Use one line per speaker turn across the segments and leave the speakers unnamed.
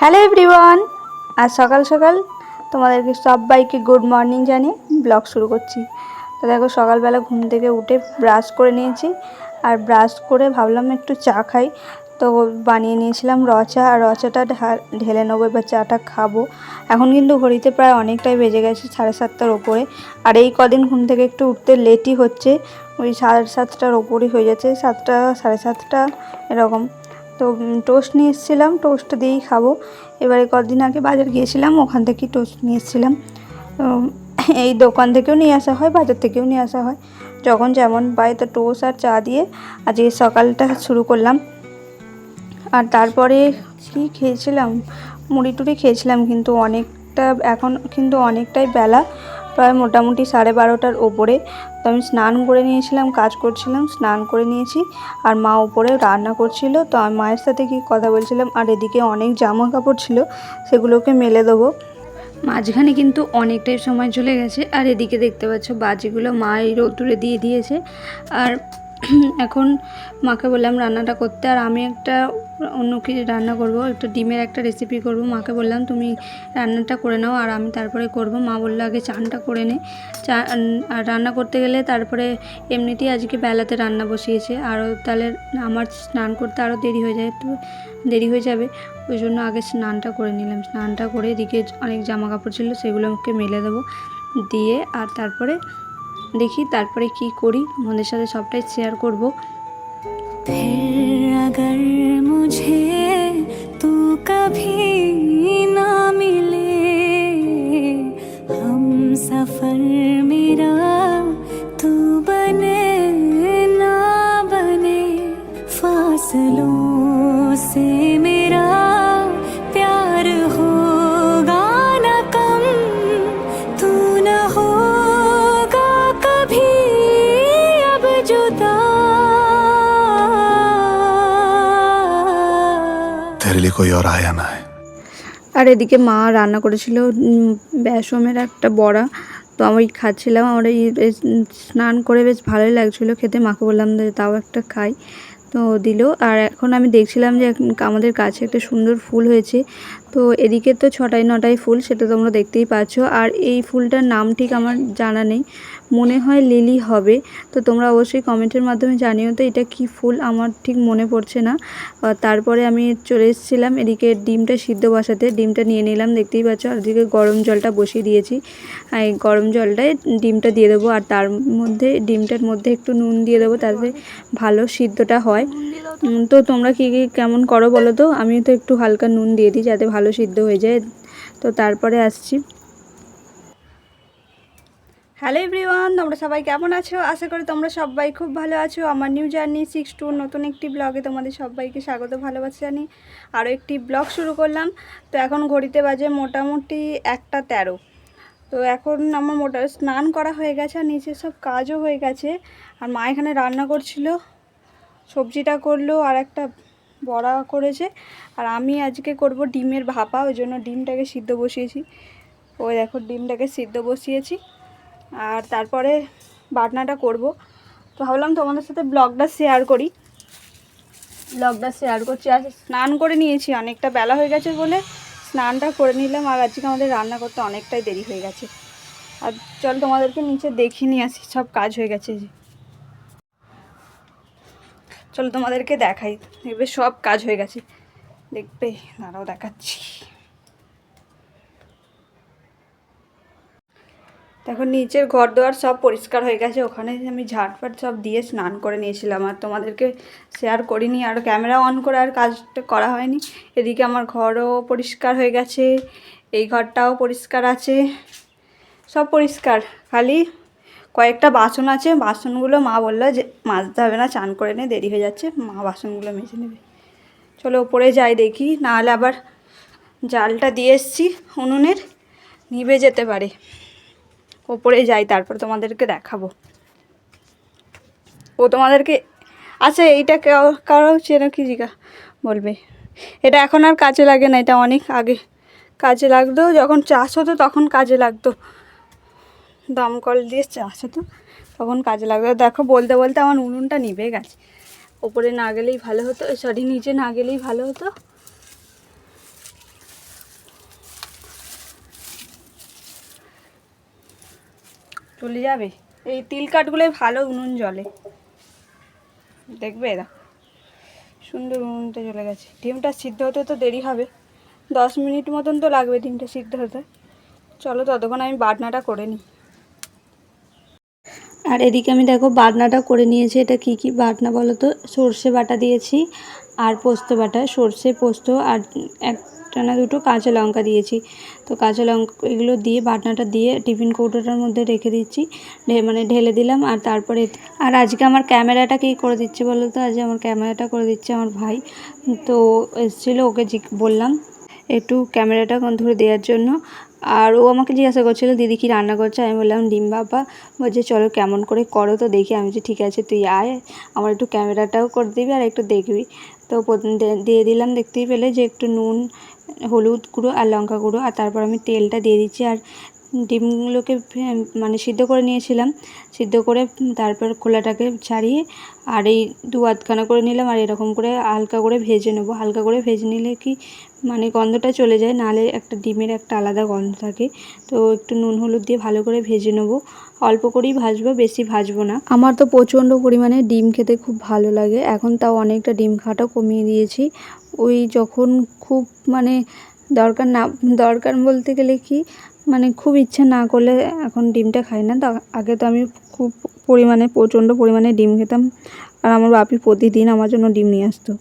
Hello everyone, আজ সকাল সকাল তোমাদেরকে সবাইকে গুড মর্নিং জানিয়ে ব্লগ শুরু করছি। তো দেখো সকালবেলা ঘুম থেকে উঠে ব্রাশ করে নিয়েছি, আর ব্রাশ করে ভাবলাম একটু চা খাই। তো বানিয়ে নিয়েছিলাম রচা, আর রচাটা ঢেলে নেবো, এবার চাটা খাবো। এখন কিন্তু ঘড়িতে প্রায় অনেকটাই বেজে গেছে, 7:30টার ওপরে। আর এই কদিন ঘুম থেকে একটু উঠতে লেটই হচ্ছে, ওই 7:30টার ওপরই হয়ে যাচ্ছে, 7টা 7:30 এরকম। তো টোস্ট নিয়ে এসেছিলাম, টোস্ট দিয়েই খাবো। এবারে কদিন আগে বাজার গিয়েছিলাম, ওখান থেকেই টোস্ট নিয়ে এসেছিলাম। এই দোকান থেকেও নিয়ে আসা হয়, বাজার থেকেও নিয়ে আসা হয়, যখন যেমন পাই। তো টোস্ট আর চা দিয়ে আজকে সকালটা শুরু করলাম। আর তারপরে কি খেয়েছিলাম, মুড়ি টুড়ি খেয়েছিলাম, কিন্তু এখন কিন্তু অনেকটাই বেলা, প্রায় মোটামুটি 12:30টার ওপরে। তো আমি স্নান করে নিয়েছিলাম, কাজ করছিলাম, স্নান করে নিয়েছি। আর মা উপরে রান্না করছিল, তো আমি মায়ের সাথে কি কথা বলছিলাম। আর এদিকে অনেক জামা কাপড় ছিল, সেগুলোকে মেলে দেবো। মাঝখানে কিন্তু অনেকটাই সময় চলে গেছে। আর এদিকে দেখতে পাচ্ছ বাজিগুলো মা এই রোদ্দুরে দিয়ে দিয়েছে। আর এখন মাকে বললাম রান্নাটা করতে, আর আমি একটা অন্য কিছু রান্না করব, একটা ডিমের একটা রেসিপি করব। মাকে বললাম তুমি রান্নাটা করে নাও, আর আমি তারপরে করব। মা বললো আগে চানটা করে নে, চা আর রান্না করতে গেলে তারপরে এমনিতেই আজকে বেলাতে রান্না বসিয়েছে, আরও তাহলে আমার স্নান করতে আরও দেরি হয়ে যায়, তো দেরি হয়ে যাবে। ওই জন্য আগে স্নানটা করে নিলাম। স্নানটা করে এদিকে অনেক জামা কাপড় ছিল, সেগুলোকে মেলে দেবো, দিয়ে আর তারপরে দেখি তারপরে কি করি, আমাদের সাথে সবটাই শেয়ার করব।
फिर अगर मुझे तू कभी ना मिले, हम सफर मेरा तू बने ना बने, फासलों से मेरा प्यार होगा ना कम, तू न होगा कभी अब जुदा,
तेरे लिए कोई और आया ना है।
আর এদিকে মা রান্না করেছিল বেসমের একটা বড়া, তো আমি খাচ্ছিলাম। আমার এই স্নান করে বেশ ভালোই লাগছিলো খেতে, মাকে বললাম যে তাও একটা খাই, তো দিল। আর এখন আমি দেখছিলাম যে আমাদের কাছে একটা সুন্দর ফুল হয়েছে। তো এদিকে তো 6টায় 9টায় ফুল, সেটা তোমরা দেখতেই পাচ্ছ। আর এই ফুলটার নাম ঠিক আমার জানা নেই, মনে হয় লিলি হবে। তো তোমরা অবশ্যই কমেন্টের মাধ্যমে জানিও তো এটা কি ফুল, আমার ঠিক মনে পড়ছে না। তারপরে আমি চলে এসেছিলাম এদিকে ডিমটা সিদ্ধ বসাতে, ডিমটা নিয়ে নিলাম দেখতেই পাচ্ছ। আর এদিকে গরম জলটা বসিয়ে দিয়েছি, এই গরম জলটায় ডিমটা দিয়ে দেবো, আর তার মধ্যে ডিমটার মধ্যে একটু নুন দিয়ে দেবো, তাতে ভালো সিদ্ধটা হয়। তো তোমরা কী কেমন করো বলো তো, আমি তো একটু হালকা নুন দিয়ে দিই যাতে ভালো সিদ্ধ হয়ে যায়। তো তারপরে আসছি। হ্যালো এভরিওয়ান, তোমরা সবাই কেমন আছো? আশা করি তোমরা সবাই খুব ভালো আছো। আমার নিউ জার্নি 6 নতুন একটি ব্লগে তোমাদের সবাইকে স্বাগত, ভালোবাসা জানি। আরও একটি ব্লগ শুরু করলাম। তো এখন ঘড়িতে বাজে মোটামুটি 1:13। তো এখন আমার স্নান করা হয়ে গেছে, আর নিচের সব কাজও হয়ে গেছে। আর মা এখানে রান্না করছিল, সবজিটা করলো, আর একটা বড়া করেছে। আর আমি আজকে করব ডিমের ভাপা, ওই জন্য ডিমটাকে সিদ্ধ বসিয়েছি। ওই দেখো ডিমটাকে সিদ্ধ বসিয়েছি, আর তারপরে বাটনাটা করব। তো ভাবলাম তোমাদের সাথে ব্লগটা শেয়ার করছি। আর স্নান করে নিয়েছি, অনেকটা বেলা হয়ে গেছে বলে স্নানটা করে নিলাম। আর আজকে আমাদের রান্না করতে অনেকটাই দেরি হয়ে গেছে। আর চল তোমাদেরকে নিচে দেখিয়ে নিয়ে আসি, সব কাজ হয়ে গেছে যে। চলো তোমাদেরকে দেখাই, দেখবে সব কাজ হয়ে গেছে, দেখবে, দাঁড়াও দেখাচ্ছি। দেখো নিচের ঘর দোয়ার সব পরিষ্কার হয়ে গেছে, ওখানে আমি ঝাড়ফাট সব দিয়ে স্নান করে নিয়েছিলাম, আর তোমাদেরকে শেয়ার করিনি, আর ক্যামেরা অন করে আর কাজটা করা হয়নি। এদিকে আমার ঘরও পরিষ্কার হয়ে গেছে, এই ঘরটাও পরিষ্কার আছে, সব পরিষ্কার। খালি কয়েকটা বাসন আছে, বাসনগুলো মা বললো যে মাজতে হবে না, চান করে নে, দেরি হয়ে যাচ্ছে, মা বাসনগুলো মেজে নেবে। চলো ওপরে যাই দেখি, নাহলে আবার জালটা দিয়ে এসছি উনুনের, নিভে যেতে পারে। ওপরে যাই, তারপর তোমাদেরকে দেখাবো। ও তোমাদেরকে, আচ্ছা এইটা কারো চেনো কি বলবে। এটা এখন আর কাজে লাগে না, এটা অনেক আগে কাজে লাগতো, যখন চাষ হতো তখন কাজে লাগতো, দমকল দিয়ে চাষ হতো তখন কাজে লাগতো। দেখো বলতে বলতে আমার উনুনটা নিভে গেছে। ওপরে না গেলেই ভালো হতো, সরি নিচে না গেলেই ভালো হতো। চলে যাবে। এই তিল কাঠগুলোই ভালো উনুন জ্বলে, দেখবে এরা সুন্দর উনুনটা জ্বলে গেছে। ডিমটা সিদ্ধ হতে তো দেরি হবে, 10 মিনিট মতন তো লাগবে ডিমটা সিদ্ধ হতে। চলো ততক্ষণ আমি বাটনাটা করে নিই। আর এদিকে আমি দেখো বাটনাটা করে নিয়েছি। এটা কি কি বাটনা বলো তো? সর্ষে বাটা দিয়েছি আর পোস্ত বাটা, সর্ষে পোস্ত আর একটা না দুটো কাঁচা লঙ্কা দিয়েছি। তো কাঁচা লঙ্কা এগুলো দিয়ে বাটনাটা দিয়ে টিফিন কৌটোটার মধ্যে রেখে দিচ্ছি, মানে ঢেলে দিলাম। আর তারপরে আর আজকে আমার ক্যামেরাটা কি করে দিচ্ছে বলো তো? আজকে আমার ক্যামেরাটা করে দিচ্ছে আমার ভাই। তো এসেছিলো, ওকে বললাম একটু ক্যামেরাটা ধরে দেওয়ার জন্য। আর ও আমাকে জিজ্ঞাসা করছিলো দিদি কী রান্না করছে। আমি বললাম ডিম ভাপা। বলছে চলো কেমন করে করো তো দেখি। আমি বলছি ঠিক আছে তুই আয়, আমার একটু ক্যামেরাটাও করে দিবি আর একটু দেখবি। তো দিয়ে দিলাম, দেখতেই পেলে যে একটু নুন, হলুদ গুঁড়ো আর লঙ্কা গুঁড়ো। আর তারপর আমি তেলটা দিয়ে দিচ্ছি। আর ডিমগুলোকে মানে সিদ্ধ করে নিয়েছিলাম, সিদ্ধ করে তারপর খোলাটাকে ছাড়িয়ে আর এই দু আধখানা করে নিলাম। আর এরকম করে হালকা করে ভেজে নেবো। হালকা করে ভেজে নিলে কি মানে গন্ধটা চলে যায়, নাহলে একটা ডিমের একটা আলাদা গন্ধ থাকে। তো একটু নুন হলুদ দিয়ে ভালো করে ভেজে নেবো, অল্প করেই ভাজবো, বেশি ভাজবো না। আমার তো প্রচণ্ড পরিমাণে ডিম খেতে খুব ভালো লাগে, এখন তাও অনেকটা ডিম খাওয়াটাও কমিয়ে দিয়েছি। ওই যখন খুব মানে দরকার বলতে গেলে কি মানে খুব ইচ্ছা না করলে এখন ডিমটা খাই না। তো আগে তো আমি খুব প্রচণ্ড পরিমাণে ডিম খেতাম। আর আমার বাপি প্রতিদিন আমার জন্য ডিম নিয়ে আসতো।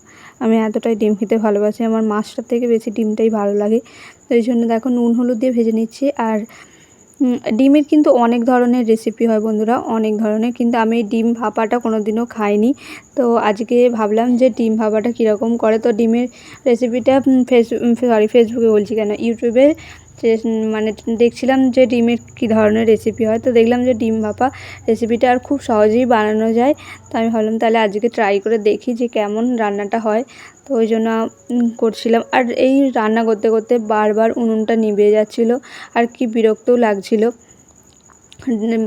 আমি এতটাই ডিম খেতে ভালোবাসি, আমার মাছটার থেকে বেশি ডিমটাই ভালো লাগে। তো এই জন্য দেখো নুন হলুদ দিয়ে ভেজে নিচ্ছি। আর ডিমের কিন্তু অনেক ধরনের রেসিপি হয় বন্ধুরা, অনেক ধরনের, কিন্তু আমি ডিম ভাপাটা কোনো দিনও খাইনি। তো আজকে ভাবলাম যে ডিম ভাপাটা কীরকম করে। তো ডিমের রেসিপিটা ফেসবুকে বলছি কেন, ইউটিউবে মানে দেখছিলাম যে ডিমের কী ধরনের রেসিপি হয়। তো দেখলাম যে ডিম ভাপা রেসিপিটা আর খুব সহজেই বানানো যায়। তো আমি ভাবলাম তাহলে আজকে ট্রাই করে দেখি যে কেমন রান্নাটা হয়। তো ওই জন্য করছিলাম। আর এই রান্না করতে করতে বারবার উনুনটা নিভে যাচ্ছিলো, আর কি বিরক্তও লাগছিল।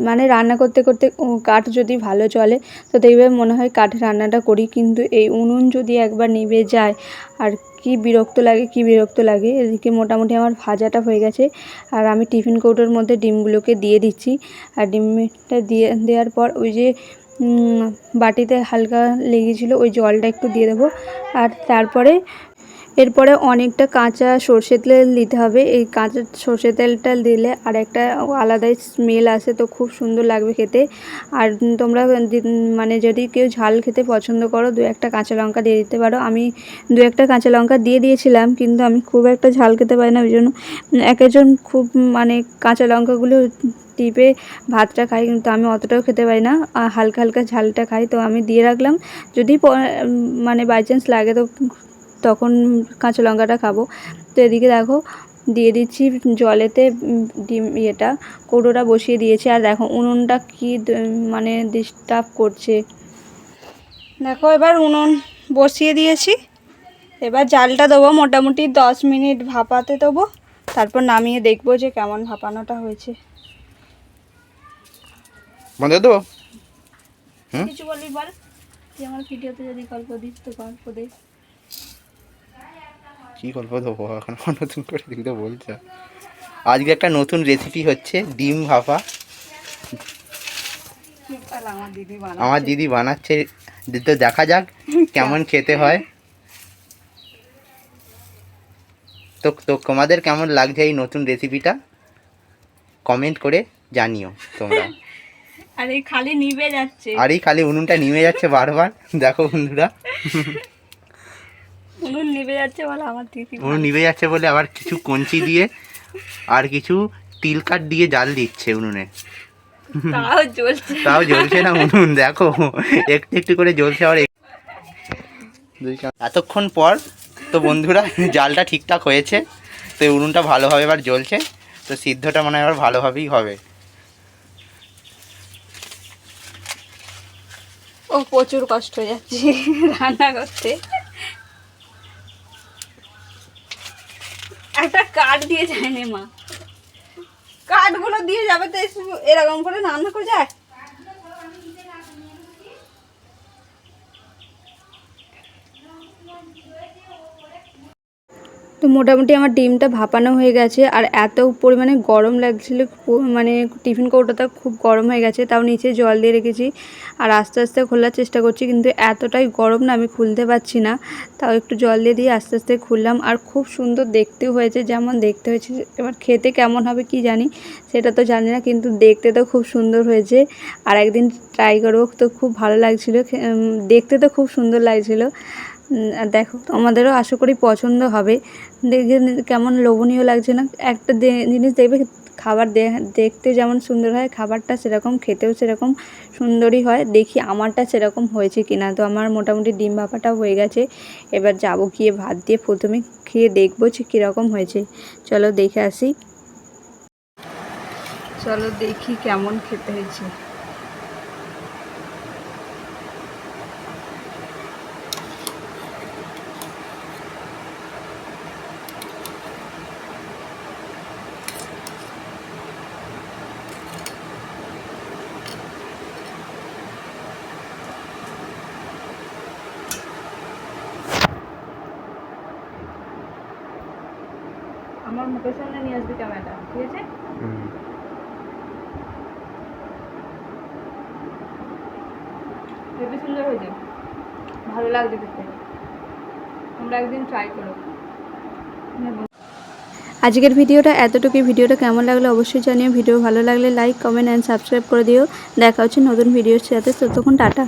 মানে রান্না করতে করতে কাঠ যদি ভালো চলে তো দেখবে মনে হয় কাঠে রান্নাটা করি, কিন্তু এই উনুন যদি একবার নিভে যায় আর কি বিরক্ত লাগে। এদিকে মোটামুটি আমার ভাজাটা হয়ে গেছে। আর আমি টিফিন কৌটোর মধ্যে ডিমগুলোকে দিয়ে দিচ্ছি। আর ডিমটা দেওয়ার পর ওই যে বাটিতে হালকা লেগেছিলো ওই জলটা একটু দিয়ে দেবো। আর এরপরে অনেকটা কাঁচা সর্ষের তেল দিতে হবে। এই কাঁচা সর্ষের তেলটা দিলে আর একটা আলাদাই স্মেল আসে, তো খুব সুন্দর লাগবে খেতে। আর তোমরা মানে যদি কেউ ঝাল খেতে পছন্দ করো 2-1 কাঁচা লঙ্কা দিয়ে দিতে পারো। আমি 2-1 কাঁচা লঙ্কা দিয়ে দিয়েছিলাম, কিন্তু আমি খুব একটা ঝাল খেতে পারি না, ওই জন্য একজন খুব মানে কাঁচা লঙ্কাগুলো টিপে ভাতটা খাই, কিন্তু আমি অতটাও খেতে পারি না, হালকা হালকা ঝালটা খাই। তো আমি দিয়ে রাখলাম, যদি মানে বাই চান্স লাগে তো তখন কাঁচা লঙ্কাটা খাবো। তো এদিকে দেখো দিয়ে দিচ্ছি জলেতে ডিম কৌটোটা বসিয়ে দিয়েছি। আর দেখো উনুনটা কি মানে ডিস্টার্ব করছে। দেখো এবার উনুন বসিয়ে দিয়েছি, এবার জালটা দেবো, মোটামুটি 10 মিনিট ভাপাতে দেবো, তারপর নামিয়ে দেখবো যে কেমন ভাপানোটা হয়েছে।
বন্ধ দেবো?
কিছু বলবি বল, তুই আমার ভিডিওতে যদি গল্প দিস তো গল্প দে।
কী গল্প দেবো এখন নতুন করে দিতে বলছে। আজকে একটা নতুন রেসিপি হচ্ছে ডিম ভাপা। আমার দিদি বানাচ্ছে, তো দেখা যাক কেমন খেতে হয়। তো তোমাদের কেমন লাগছে এই নতুন রেসিপিটা কমেন্ট করে জানিও তোমরা।
আর এই খালি
উনুনটা নিভে যাচ্ছে বারবার। দেখো বন্ধুরা,
উনুন নিভে যাচ্ছে বলে আমার দিদি
উনুন নিভে যাচ্ছে বলে আবার কিছু কঞ্চি দিয়ে আর কিছু তিল কাঠ দিয়ে জাল দিচ্ছে উনুনে। তাও জ্বলছে না উনুন, দেখো একটু একটু করে জ্বলছে। আবার এতক্ষণ পর তো বন্ধুরা জালটা ঠিকঠাক হয়েছে, তো উনুনটা ভালোভাবে এবার জ্বলছে। তো সিদ্ধটা মনে হয় এবার ভালোভাবেই হবে।
ও প্রচুর কষ্ট হয়ে যাচ্ছে রান্না করতে। একটা কাঠ দিয়ে যায় না মা, কাঠগুলো দিয়ে যাবে তো এরকম করে রান্না করে যায়। তো তো মোটামুটি আমার ডিমটা ভাপানো হয়ে গেছে, আর এত পরিমাণে গরম লাগছিল, মানে টিফিন কৌটোটা খুব গরম হয়ে গেছে, তাও নিচে জল দিয়ে রেখেছি আর আস্তে আস্তে খোলার চেষ্টা করছি, কিন্তু এতটাই গরম না আমি খুলতে পারছি না, তাও একটু জল দিয়ে আস্তে আস্তে খুললাম। আর খুব সুন্দর দেখতেও হয়েছে, যেমন দেখতে হয়েছে, এবার খেতে কেমন হবে কি জানি, সেটা তো জানি না, কিন্তু দেখতে তো খুব সুন্দর হয়েছে। আর একদিন ট্রাই করবো, তো খুব ভালো লাগছিলো, দেখতে তো খুব সুন্দর লাগছিলো। দেখো তোমাদেরও আশা করি পছন্দ হবে, দেখে কেমন লোভনীয় লাগছে না। একটা জিনিস দেখবে, খাবার দেখতে যেমন সুন্দর হয়, খাবারটা সেরকম খেতেও সেরকম সুন্দরই হয়। দেখি আমারটা সেরকম হয়েছে কিনা। তো আমার মোটামুটি ডিম ভাপাটাও হয়ে গেছে, এবার যাবো গিয়ে ভাত দিয়ে প্রথমে খেয়ে দেখবো যে কীরকম হয়েছে। চলো দেখে আসি, চলো দেখি কেমন খেতে হয়েছে। আমার মুখের সামনে নিয়ে আসবি ক্যামেরাটা, ঠিক আছে? খুবই সুন্দর হয়েছে, ভালো লাগছে দেখতে, তোমরা একদিন ট্রাই করো। আজকের ভিডিওটা এতটুকুই। ভিডিওটা কেমন লাগলো অবশ্যই জানিও। ভিডিও ভালো লাগলে লাইক, কমেন্ট অ্যান্ড সাবস্ক্রাইব করে দিও। দেখা হচ্ছে নতুন ভিডিওর সাথে, ততক্ষণ টাটা।